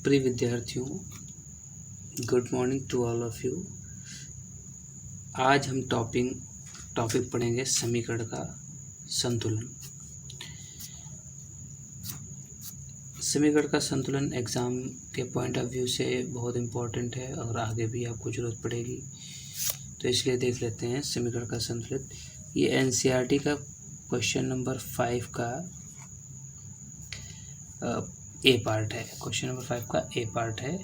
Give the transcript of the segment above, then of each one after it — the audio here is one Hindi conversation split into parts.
प्रिय विद्यार्थियों, good morning to all of you. आज हम टॉपिक पढ़ेंगे समीकरण का संतुलन। समीकरण का संतुलन एग्ज़ाम के पॉइंट ऑफ व्यू से बहुत इम्पोर्टेंट है और आगे भी आपको ज़रूरत पड़ेगी, तो इसलिए देख लेते हैं समीकरण का संतुलन। ये एनसीईआरटी का क्वेश्चन नंबर 5 का ए पार्ट है। क्वेश्चन नंबर 5 का ए पार्ट है।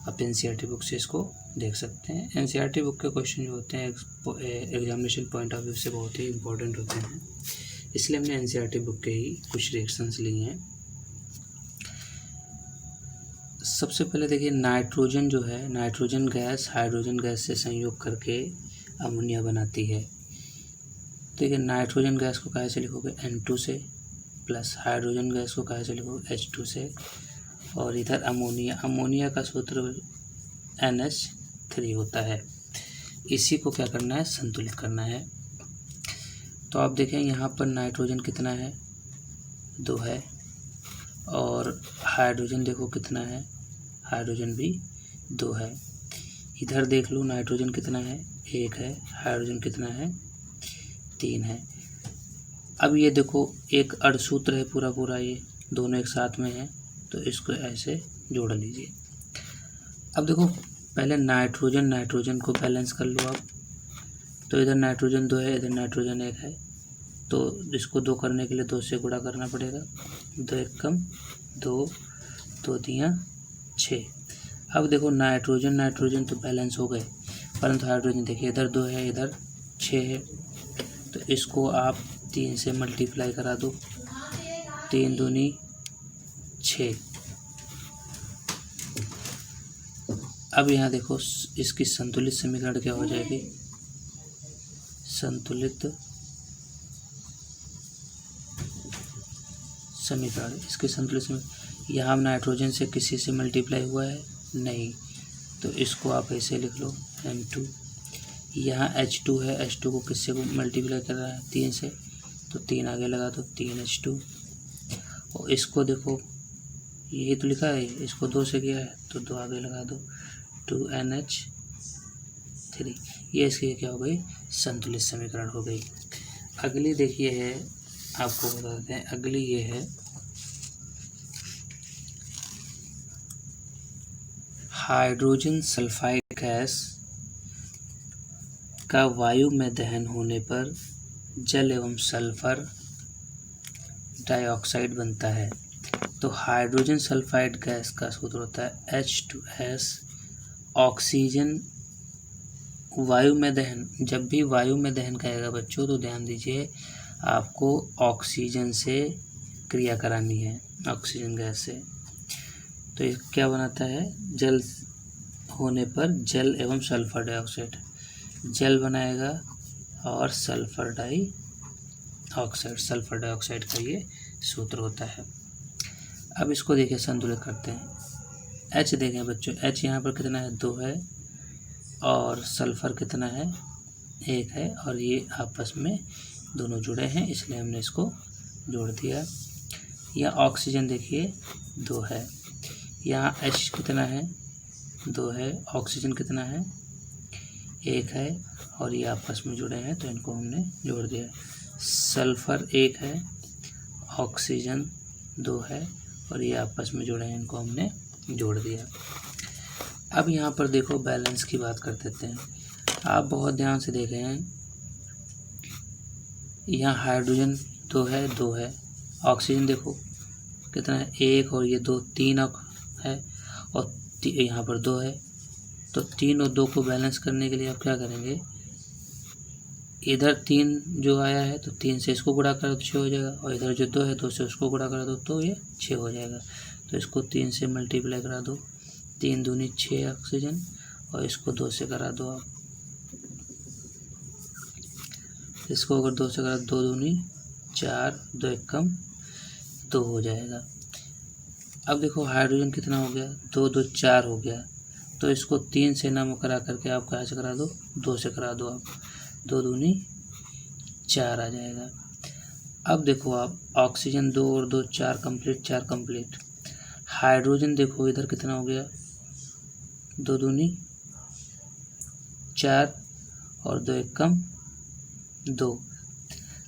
आप एनसीईआरटी बुक से इसको देख सकते हैं। एनसीईआरटी बुक के क्वेश्चन जो होते हैं एग्जामिनेशन पॉइंट ऑफ व्यू से बहुत ही इम्पोर्टेंट होते हैं, इसलिए हमने एनसीईआरटी बुक के ही कुछ रिएक्शंस लिए हैं। सबसे पहले देखिए, नाइट्रोजन जो है, नाइट्रोजन गैस हाइड्रोजन गैस से संयोग करके अमोनिया बनाती है। देखिए, नाइट्रोजन गैस को कैसे लिखोगे, N2 से, प्लस हाइड्रोजन गैस को कैसे लिखोगे, H2 से, और इधर अमोनिया का सूत्र NH3 होता है। इसी को क्या करना है, संतुलित करना है। तो आप देखें यहाँ पर नाइट्रोजन कितना है, 2 है, और हाइड्रोजन देखो कितना है, हाइड्रोजन भी 2 है। इधर देख लो नाइट्रोजन कितना है, 1 है, हाइड्रोजन कितना है, 3 है। अब ये देखो एक अर्धसूत्र है पूरा, ये दोनों एक साथ में है, तो इसको ऐसे जोड़ लीजिए। अब देखो पहले नाइट्रोजन को बैलेंस कर लो आप। तो इधर नाइट्रोजन 2 है, इधर नाइट्रोजन 1 है, तो इसको 2 करने के लिए 2 से गुणा करना पड़ेगा। 2 1 कम 2, 2 दिया 6। अब देखो नाइट्रोजन तो बैलेंस हो गए, परंतु हाइड्रोजन देखिए इधर 2 है, इधर 6 है, तो इसको आप 3 से मल्टीप्लाई करा दो। 3 दूनी 6। अब यहाँ देखो इसकी संतुलित समीकरण क्या हो जाएगी, संतुलित समीकरण। इसके संतुलित समीकरण, यहाँ नाइट्रोजन से किसी से मल्टीप्लाई हुआ है नहीं, तो इसको आप ऐसे लिख लो N2। यहाँ H2 है, H2 को किससे मल्टीप्लाई कर रहा है, 3 से, तो 3 आगे लगा दो, 3H2। और इसको देखो यही तो लिखा है, इसको 2 से किया है तो 2 आगे लगा दो, 2NH3। ये इसकी क्या हो गई, संतुलित समीकरण हो गई। अगली देखिए है, आपको बता देते हैं, अगली ये है हाइड्रोजन सल्फाइड गैस का वायु में दहन होने पर जल एवं सल्फर डाइऑक्साइड बनता है। तो हाइड्रोजन सल्फाइड गैस का सूत्र होता है H2S। ऑक्सीजन वायु में दहन, जब भी वायु में दहन कहेगा बच्चों तो ध्यान दीजिए, आपको ऑक्सीजन से क्रिया करानी है, ऑक्सीजन गैस से। तो ये क्या बनाता है, जल होने पर जल एवं सल्फर डाइऑक्साइड, जल बनाएगा और सल्फर डाइऑक्साइड का ये सूत्र होता है। अब इसको देखिए संतुलित करते हैं। H देखें बच्चों, H यहाँ पर कितना है, 2 है, और सल्फर कितना है, 1 है, और ये आपस में दोनों जुड़े हैं, इसलिए हमने इसको जोड़ दिया। यहाँ ऑक्सीजन देखिए 2 है, यहाँ H कितना है, 2 है, ऑक्सीजन कितना है, 1 है, और ये आपस में जुड़े हैं तो इनको हमने जोड़ दिया। सल्फर 1 है, ऑक्सीजन 2 है, और ये आपस में जुड़े हैं, इनको हमने जोड़ दिया। अब यहाँ पर देखो बैलेंस की बात कर देते हैं। आप बहुत ध्यान से देखें, यहाँ हाइड्रोजन 2 है, ऑक्सीजन देखो कितना है, 1, और ये 2, 3 है, और यहाँ पर 2 है, तो 3 और 2 को बैलेंस करने के लिए आप क्या करेंगे, इधर 3 जो आया है तो 3 से इसको गुणा करो तो 6 हो जाएगा, और इधर जो 2 है 2 से उसको गुणा करा दो तो ये 6 हो जाएगा। तो इसको 3 से मल्टीप्लाई करा दो, 3 दूनी 6 ऑक्सीजन, और इसको 2 से करा दो आप, इसको अगर 2 से करा, 2 दूनी 4, 2 1 कम 2 हो जाएगा। अब देखो हाइड्रोजन कितना हो गया, 2 2 4 हो गया, तो इसको 3 से ना करा करके आप कहाँ से करा दो, 2 से करा दो आप, 2 दूनी 4 आ जाएगा। अब देखो आप ऑक्सीजन 2 और 2 4 कंप्लीट, हाइड्रोजन देखो इधर कितना हो गया, 2 दूनी 4 और 2 एकम 2।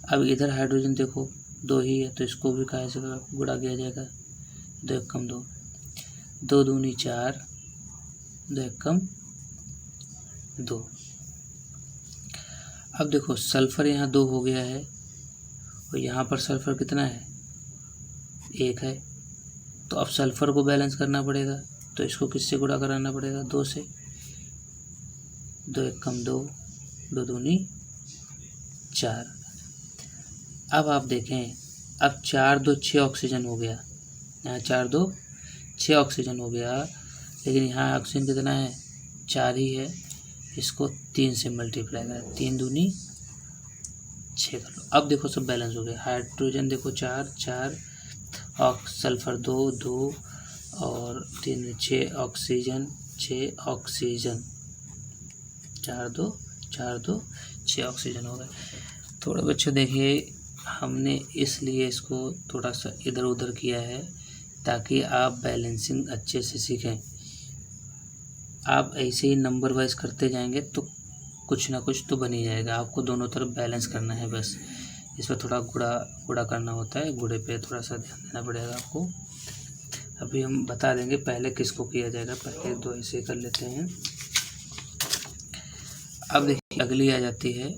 अब इधर हाइड्रोजन देखो 2 ही है, तो इसको भी काहे से गुणा किया जाएगा, 2 एकम 2, 2 दूनी 4, 2 एकम 2। अब देखो सल्फर यहाँ 2 हो गया है और यहाँ पर सल्फर कितना है, 1 है। तो अब सल्फर को बैलेंस करना पड़ेगा, तो इसको किससे गुणा कराना पड़ेगा, 2 से, 2 एकम 2, 2 दूनी 4। अब आप देखें, अब 4 2 6 ऑक्सीजन हो गया, यहाँ 4 2 6 ऑक्सीजन हो गया, लेकिन यहाँ ऑक्सीजन कितना है, 4 ही है। इसको 3 से मल्टीप्लाई करें, 3 दूनी 6 कर लो। अब देखो सब बैलेंस हो गया, हाइड्रोजन देखो 4 4, सल्फर 2 2 और 3 6 ऑक्सीजन 6 ऑक्सीजन, 4 2 4 2 6 ऑक्सीजन हो गए। थोड़ा बच्चों देखिए, हमने इसलिए इसको थोड़ा सा इधर उधर किया है ताकि आप बैलेंसिंग अच्छे से सीखें। आप ऐसे ही नंबर वाइज करते जाएंगे तो कुछ ना कुछ तो बन ही जाएगा। आपको दोनों तरफ बैलेंस करना है बस। इस पर थोड़ा गुड़ा करना होता है, गुड़े पे थोड़ा सा ध्यान देना पड़ेगा आपको। अभी हम बता देंगे पहले किसको किया जाएगा, पहले 2 ऐसे कर लेते हैं। अब देखिए अगली आ जाती है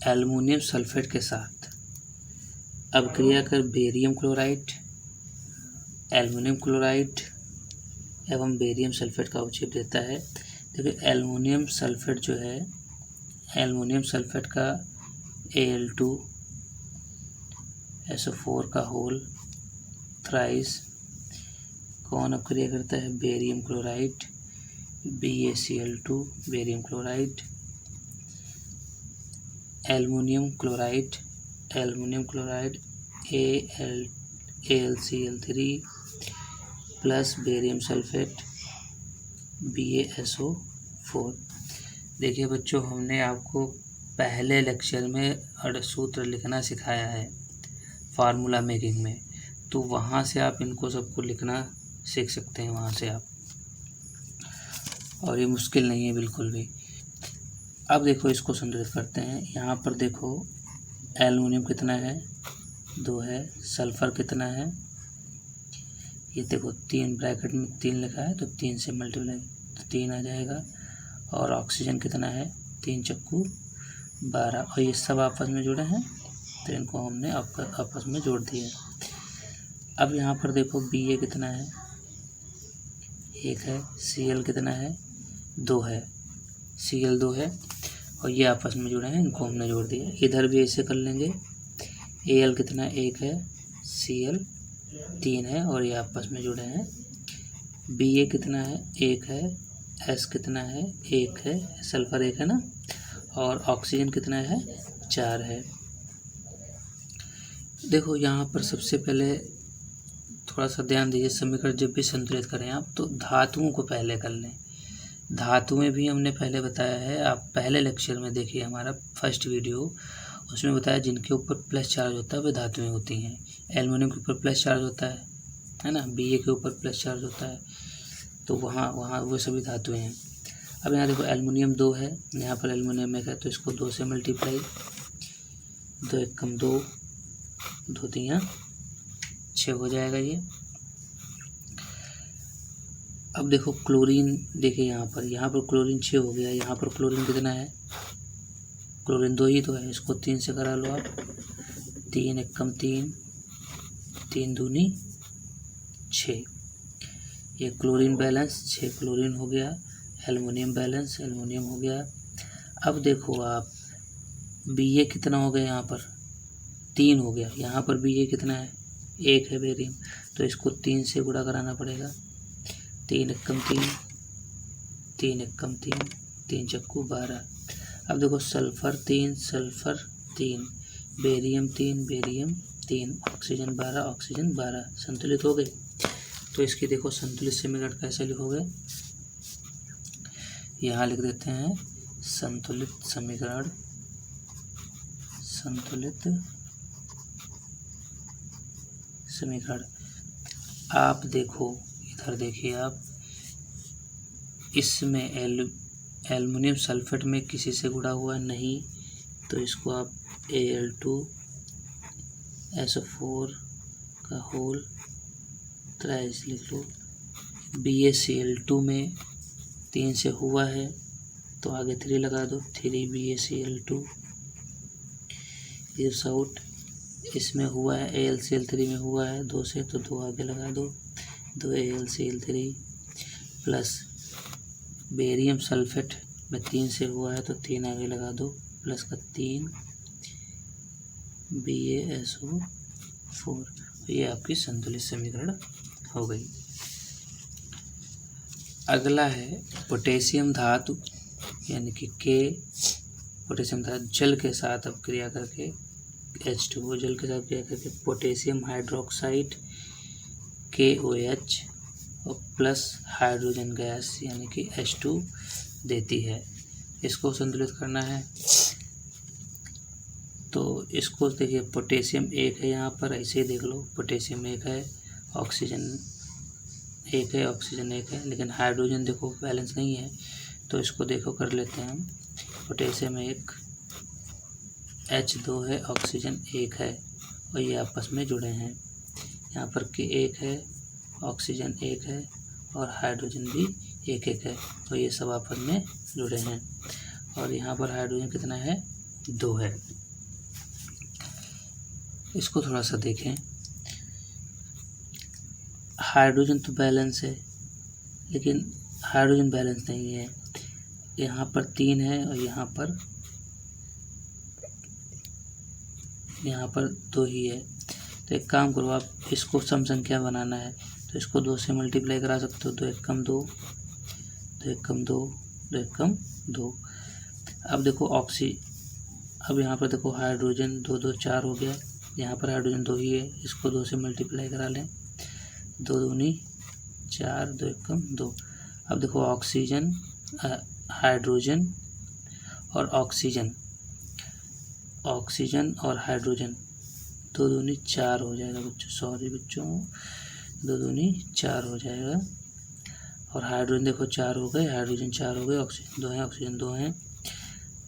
एल्युमिनियम सल्फेट के साथ। अब क्रिया कर बेरियम क्लोराइड, एल्युमिनियम क्लोराइड एवं बेरियम सल्फेट का अवक्षेप देता है। देखिए एल्युमिनियम सल्फेट जो है, एल्युमिनियम सल्फेट का Al2SO4 का होल थ्राइस कौन अब क्रिया करता है, barium chloride, BaCl2 barium chloride, aluminium chloride AlCl3 plus barium sulphate BaSO4। देखिए बच्चों, हमने आपको पहले लेक्चर में सूत्र लिखना सिखाया है फार्मूला मेकिंग में, तो वहाँ से आप इनको सबको लिखना सीख सकते हैं वहाँ से आप, और ये मुश्किल नहीं है बिल्कुल भी। अब देखो इसको संतुलित करते हैं। यहाँ पर देखो एल्युमिनियम कितना है, 2 है, सल्फर कितना है, ये देखो 3 ब्रैकेट में 3 लिखा है तो 3 से मल्टीप्लाई तो 3 आ जाएगा। और ऑक्सीजन कितना है, 3 चक्कू 12, और ये सब आपस में जुड़े हैं तो इनको हमने आपस में जोड़ दिया। अब यहाँ पर देखो Ba कितना है, 1 है, Cl कितना है, 2 है, Cl 2 है और ये आपस में जुड़े हैं, इनको हमने जोड़ दिया। इधर भी ऐसे कर लेंगे, Al कितना है, 1 है, Cl 3 है और ये आपस में जुड़े हैं। Ba कितना है, 1 है, S कितना है, 1 है, सल्फर 1 है ना, और ऑक्सीजन कितना है, 4 है। देखो यहाँ पर सबसे पहले थोड़ा सा ध्यान दीजिए, समीकरण जब भी संतुलित करें आप तो धातुओं को पहले कर लें। धातुएं भी हमने पहले बताया है, आप पहले लेक्चर में देखिए हमारा फर्स्ट वीडियो, उसमें बताया जिनके ऊपर प्लस चार्ज होता है वे धातुएं होती हैं। एल्युमिनियम के ऊपर प्लस चार्ज होता है ना, Ba के ऊपर प्लस चार्ज होता है, तो वहाँ वो सभी धातुएं हैं। अब यहाँ देखो एल्युमिनियम 2 है, यहाँ पर एल्युमिनियम 1 है तो इसको 2 से मल्टीप्लाई, 2 एकम 2, 2 तियाँ 6 हो जाएगा ये। अब देखो क्लोरीन, देखिए यहाँ पर क्लोरीन 6 हो गया, यहाँ पर क्लोरीन कितना है, क्लोरीन 2 ही तो है, इसको 3 से करा लो आप, 3 एकम 3, 3 दूनी 6, ये क्लोरीन बैलेंस 6 क्लोरीन हो गया, एल्युमिनियम बैलेंस एल्युमिनियम हो गया। अब देखो आप Ba कितना हो गया, यहाँ पर 3 हो गया, यहाँ पर Ba कितना है, 1 है बेरियम, तो इसको 3 से गुणा कराना पड़ेगा, 3 एकम 3, 3 एकम 3, 3 चक्कू 12। अब देखो सल्फर 3, बेरियम 3, ऑक्सीजन 12, संतुलित हो गए। तो इसकी देखो संतुलित समीकरण कैसे लिखोगे, यहाँ लिख देते हैं संतुलित समीकरण, आप देखो इधर देखिए आप, इसमें एल्युमिनियम सल्फेट में किसी से गुणा हुआ नहीं, तो इसको आप Al2SO4 का होल थ्राइस लिख लो। BaCl2 में 3 से हुआ है तो आगे 3 लगा दो, 3BaCl2 इज आउट। इसमें हुआ है AlCl3 में हुआ है 2 से, तो 2 आगे लगा दो, 2 AlCl3 प्लस बेरियम सल्फेट में 3 से हुआ है तो 3 आगे लगा दो, प्लस का 3 BaSO4। ये आपकी संतुलित समीकरण हो गई। अगला है पोटेशियम धातु यानी कि K, पोटेशियम धातु जल के साथ अब क्रिया करके H2O जल के साथ क्रिया करके पोटेशियम हाइड्रोक्साइड KOH और प्लस हाइड्रोजन गैस यानी कि H2 देती है। इसको संतुलित करना है तो इसको देखिए, पोटेशियम 1 है यहाँ पर, ऐसे ही देख लो, पोटेशियम 1 है, ऑक्सीजन 1 है, ऑक्सीजन 1 है, लेकिन हाइड्रोजन देखो बैलेंस नहीं है, तो इसको देखो कर लेते हैं हम। पोटेशियम 1 H2 है, ऑक्सीजन 1 है और ये आपस में जुड़े हैं। यहाँ पर K 1 है, ऑक्सीजन 1 है और हाइड्रोजन भी 1 है, तो ये सब आपस में जुड़े हैं। और यहाँ पर हाइड्रोजन कितना है, 2 है। इसको थोड़ा सा देखें, हाइड्रोजन तो बैलेंस है लेकिन हाइड्रोजन बैलेंस नहीं है। यहाँ पर 3 है और यहाँ पर 2 ही है। तो एक काम करो, आप इसको सम संख्या बनाना है तो इसको 2 से मल्टीप्लाई करा सकते हो, 2 एकम 2, 2 एकम 2, 2 एकम 2। अब देखो अब यहाँ पर देखो हाइड्रोजन 2 2 4 हो गया, यहाँ पर हाइड्रोजन 2 ही है, इसको 2 से मल्टीप्लाई करा लें, 2 दूनी 4, 2 एकम 2। अब देखो ऑक्सीजन, हाइड्रोजन और ऑक्सीजन और हाइड्रोजन, 2 दूनी 4 हो जाएगा बच्चों, सॉरी बच्चों, 2 दूनी 4 हो जाएगा। और हाइड्रोजन देखो 4 हो गए, हाइड्रोजन 4 हो गए, ऑक्सीजन 2 है, ऑक्सीजन 2 है।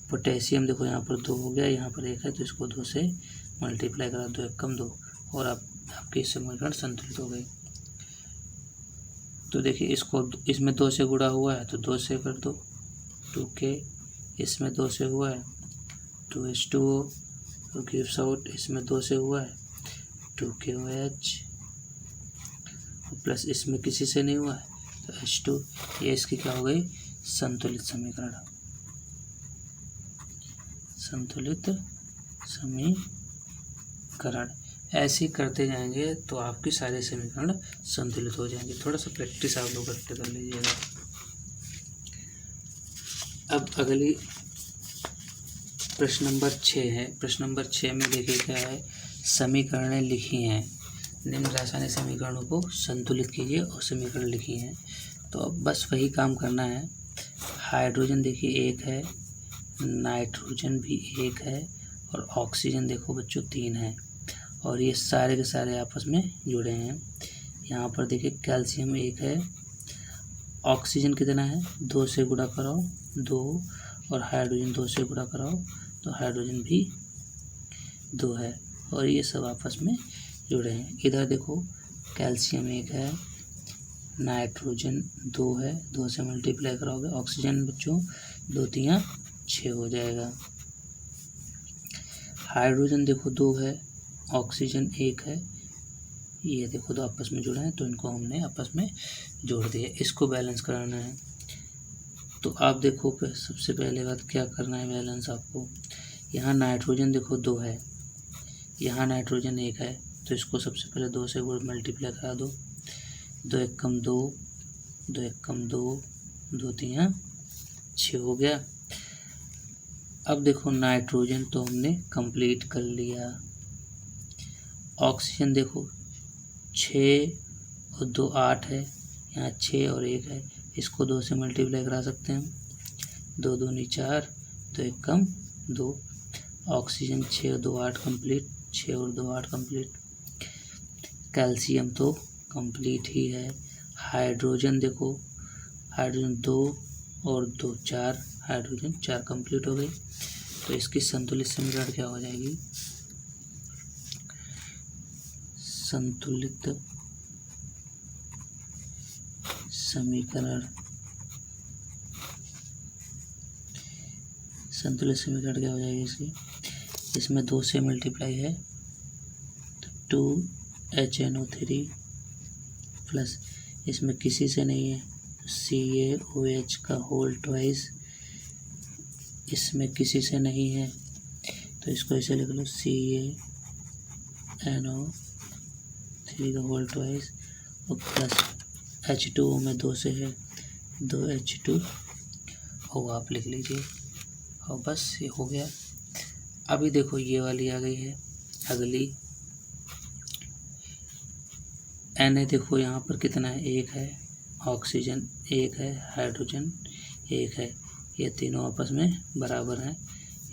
पोटेशियम देखो यहाँ पर 2 हो गया, यहाँ पर 1 है, तो इसको 2 से मल्टीप्लाई करा, 2 एकम 2, और अब आपकी समीकरण संतुलित हो गई। तो देखिए इसमें 2 से गुणा हुआ है तो 2 से कर दो, 2K, इसमें 2 से हुआ है 2H2O गिव्स आउट, इसमें 2 से हुआ है 2KOH प्लस इसमें किसी से नहीं हुआ है तो H2। ये इसकी क्या हो गई, संतुलित समीकरण। संतुलित समीकरण ऐसे ही करते जाएंगे तो आपकी सारे समीकरण संतुलित हो जाएंगे। थोड़ा सा प्रैक्टिस आप लोग करते कर लीजिएगा। अब अगली प्रश्न नंबर 6 है। प्रश्न नंबर 6 में देखिए क्या है, समीकरणें लिखी हैं, निम्न रासायनिक समीकरणों को संतुलित कीजिए और समीकरण लिखी हैं। तो अब बस वही काम करना है। हाइड्रोजन देखिए 1 है, नाइट्रोजन भी 1 है और ऑक्सीजन देखो बच्चों 3 है और ये सारे के सारे आपस में जुड़े हैं। यहाँ पर देखिए कैल्शियम 1 है, ऑक्सीजन कितना है 2 से गुणा कराओ 2 और हाइड्रोजन 2 से गुणा कराओ तो हाइड्रोजन भी 2 है और ये सब आपस में जुड़े हैं। इधर देखो कैल्शियम 1 है, नाइट्रोजन 2 है, 2 से मल्टीप्लाई कराओगे, ऑक्सीजन बच्चों 2 3 6 हो जाएगा। हाइड्रोजन देखो 2 है, ऑक्सीजन 1 है, ये देखो 2 आपस में जुड़े हैं तो इनको हमने आपस में जोड़ दिया। इसको बैलेंस कराना है तो आप देखो सबसे पहले बात क्या करना है, बैलेंस आपको। यहाँ नाइट्रोजन देखो 2 है, यहाँ नाइट्रोजन 1 है तो इसको सबसे पहले 2 से मल्टीप्लाई करा दो, 2 एकम 2, 2 एकम 2, 2 3 6 हो गया। अब देखो नाइट्रोजन तो हमने कंप्लीट कर लिया। ऑक्सीजन देखो 6 और 2 8 है, यहाँ 6 और 1 है, इसको 2 से मल्टीप्लाई करा सकते हैं, 2 दूनी 4, 2 एकम 2। ऑक्सीजन 6 और 2 8 कंप्लीट, 6 और 2 8 कंप्लीट। कैल्शियम तो कंप्लीट ही है। हाइड्रोजन देखो, हाइड्रोजन 2 और 2 4, हाइड्रोजन 4 कंप्लीट हो गई। तो इसकी संतुलित समीकरण क्या हो जाएगी? संतुलित समीकरण क्या हो जाएगी इसकी? इसमें 2 से मल्टीप्लाई है तो 2HNO3 प्लस इसमें किसी से नहीं है CaOH का होल ट्वाइस, इसमें किसी से नहीं है तो इसको ऐसे लिख लो CaNO3 का होल ट्वाइस और प्लस H2O में 2 से है 2H2O आप लिख लीजिए और बस ये हो गया। अभी देखो ये वाली आ गई है अगली Na, देखो यहाँ पर कितना है? 1 है, ऑक्सीजन 1 है, हाइड्रोजन 1 है, ये तीनों आपस में बराबर हैं।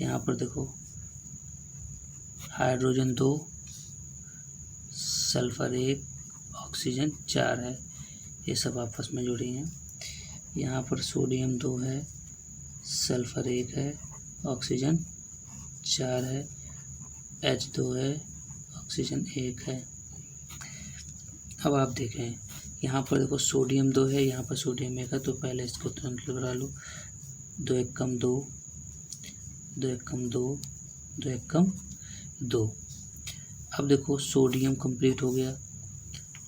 यहाँ पर देखो हाइड्रोजन 2, सल्फर 1, ऑक्सीजन 4 है, ये सब आपस में जुड़ी हैं। यहाँ पर सोडियम 2 है, सल्फर 1 है, ऑक्सीजन 4 है, H2 है, ऑक्सीजन 1 है। अब आप देखें यहाँ पर देखो सोडियम 2 है, यहाँ पर सोडियम 1 है, तो पहले इसको तुरंत लगा लो 2 एकम 2, 2 एकम 2, 2 एकम 2। अब देखो सोडियम कंप्लीट हो गया,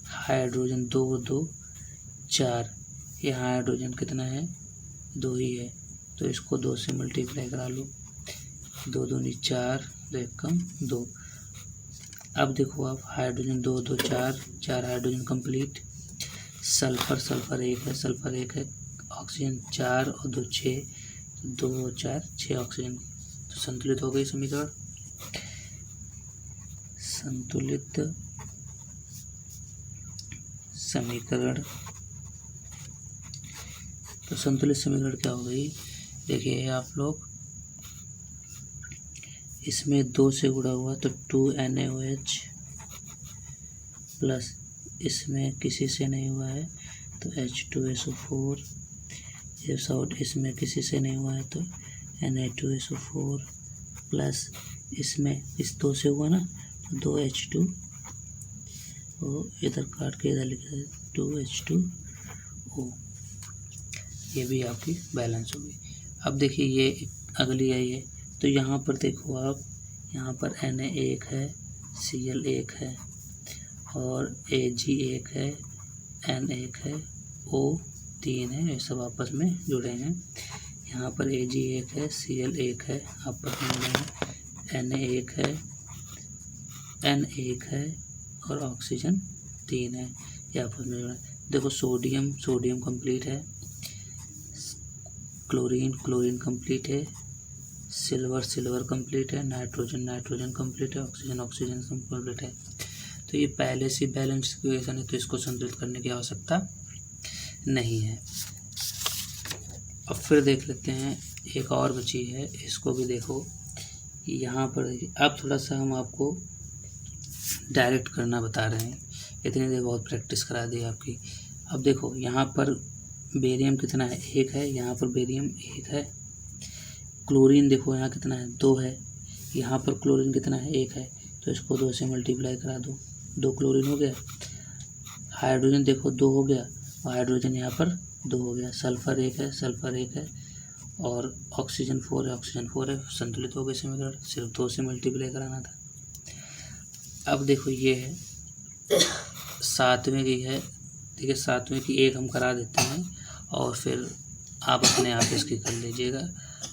हाइड्रोजन 2 और 2 4, ये हाइड्रोजन कितना है? 2 ही है, तो इसको 2 से मल्टीप्लाई करा लो 2 दूनी 4, 2 एकम 2। अब देखो आप हाइड्रोजन 2 2 4 हाइड्रोजन कंप्लीट, सल्फर 1 है, सल्फर 1 है, ऑक्सीजन 4 और 2 6, 2 और 4 6 ऑक्सीजन, तो संतुलित हो गई समीकरण। संतुलित समीकरण, तो संतुलित समीकरण क्या हो गई? देखिए आप लोग, इसमें 2 से गुणा हुआ तो 2NaOH प्लस इसमें किसी से नहीं हुआ है तो H2SO4, इसमें किसी से नहीं हुआ है तो Na2SO4 प्लस इसमें इस 2 से हुआ ना तो 2H2, और इधर काट के इधर लिखा है 2H2O, ये भी आपकी बैलेंस होगी। अब देखिए ये अगली आई है, तो यहाँ पर देखो आप, यहाँ पर Na1 है, Cl1 है और Ag1 है, N1 है, O3 है, ये सब आपस में जुड़े हैं। यहाँ पर Ag1 है, Cl1 है, आपस में जुड़े हैं, Na1 है, N1 है और ऑक्सीजन 3 है, ये आपस में जुड़े हैं। देखो सोडियम कंप्लीट है, क्लोरीन कंप्लीट है, सिल्वर कंप्लीट है, नाइट्रोजन कंप्लीट है, ऑक्सीजन कंप्लीट है। तो ये पहले से बैलेंस इक्वेशन है, तो इसको संतुलित करने की आवश्यकता नहीं है। अब फिर देख लेते हैं, एक और बची है, इसको भी देखो। यहाँ पर अब थोड़ा सा हम आपको डायरेक्ट करना बता रहे हैं, इतनी देर बहुत प्रैक्टिस करा दी आपकी। अब देखो यहाँ पर बेरियम कितना है? 1 है, यहाँ पर बेरियम 1 है। क्लोरीन देखो यहाँ कितना है? 2 है, यहाँ पर क्लोरीन कितना है? 1 है, तो इसको 2 से मल्टीप्लाई करा दो, 2 क्लोरीन हो गया। हाइड्रोजन देखो 2 हो गया, और हाइड्रोजन यहाँ पर 2 हो गया। सल्फर 1 है और ऑक्सीजन 4 है, संतुलित हो गए समीकरण, सिर्फ 2 से मल्टीप्लाई कराना था। अब देखो ये है 7वें की है, ठीक है, 7वें की एक हम करा देते हैं और फिर आप अपने आप इसकी कर लीजिएगा।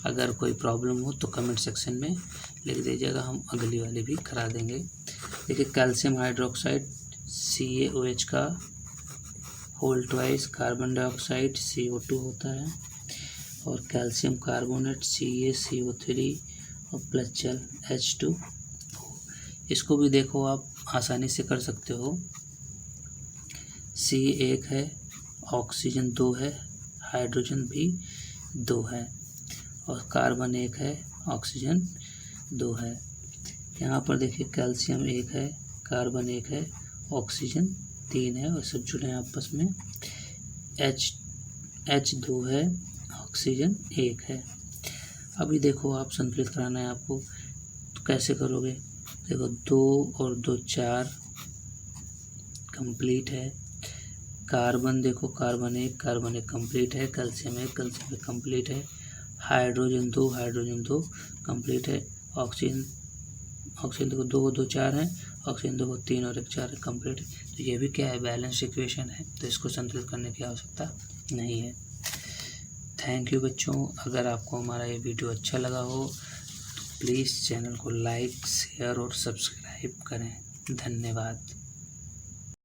अगर कोई प्रॉब्लम हो तो कमेंट सेक्शन में लिख दीजिएगा, हम अगली वाली भी करा देंगे। देखिए कैल्शियम हाइड्रोक्साइड CaOH का whole twice, carbon dioxide CO2 होता है, और कैल्शियम कार्बोनेट CaCO3 और प्लस जल H2। इसको भी देखो आप आसानी से कर सकते हो। C1 है, ऑक्सीजन 2 है, हाइड्रोजन भी 2 है, और कार्बन 1 है, ऑक्सीजन 2 है। यहाँ पर देखिए कैल्शियम 1 है, कार्बन 1 है, ऑक्सीजन 3 है, और सब जुड़े हैं आपस में। H2 है, ऑक्सीजन 1 है। अभी देखो आप संतुलित कराना है आपको, तो कैसे करोगे? देखो 2 और 2 4 कंप्लीट है। कार्बन देखो, कार्बन 1 कंप्लीट है। कैल्शियम 1 कंप्लीट है। हाइड्रोजन 2 कंप्लीट है। ऑक्सीजन देखो 2 2 4 है। ऑक्सीजन देखो 3 और 1 4 कंप्लीट है। तो ये भी क्या है? बैलेंस इक्वेशन है, तो इसको संतुलित करने की आवश्यकता नहीं है। थैंक यू बच्चों। अगर आपको हमारा ये वीडियो अच्छा लगा हो तो प्लीज़ चैनल को लाइक, शेयर और सब्सक्राइब करें। धन्यवाद।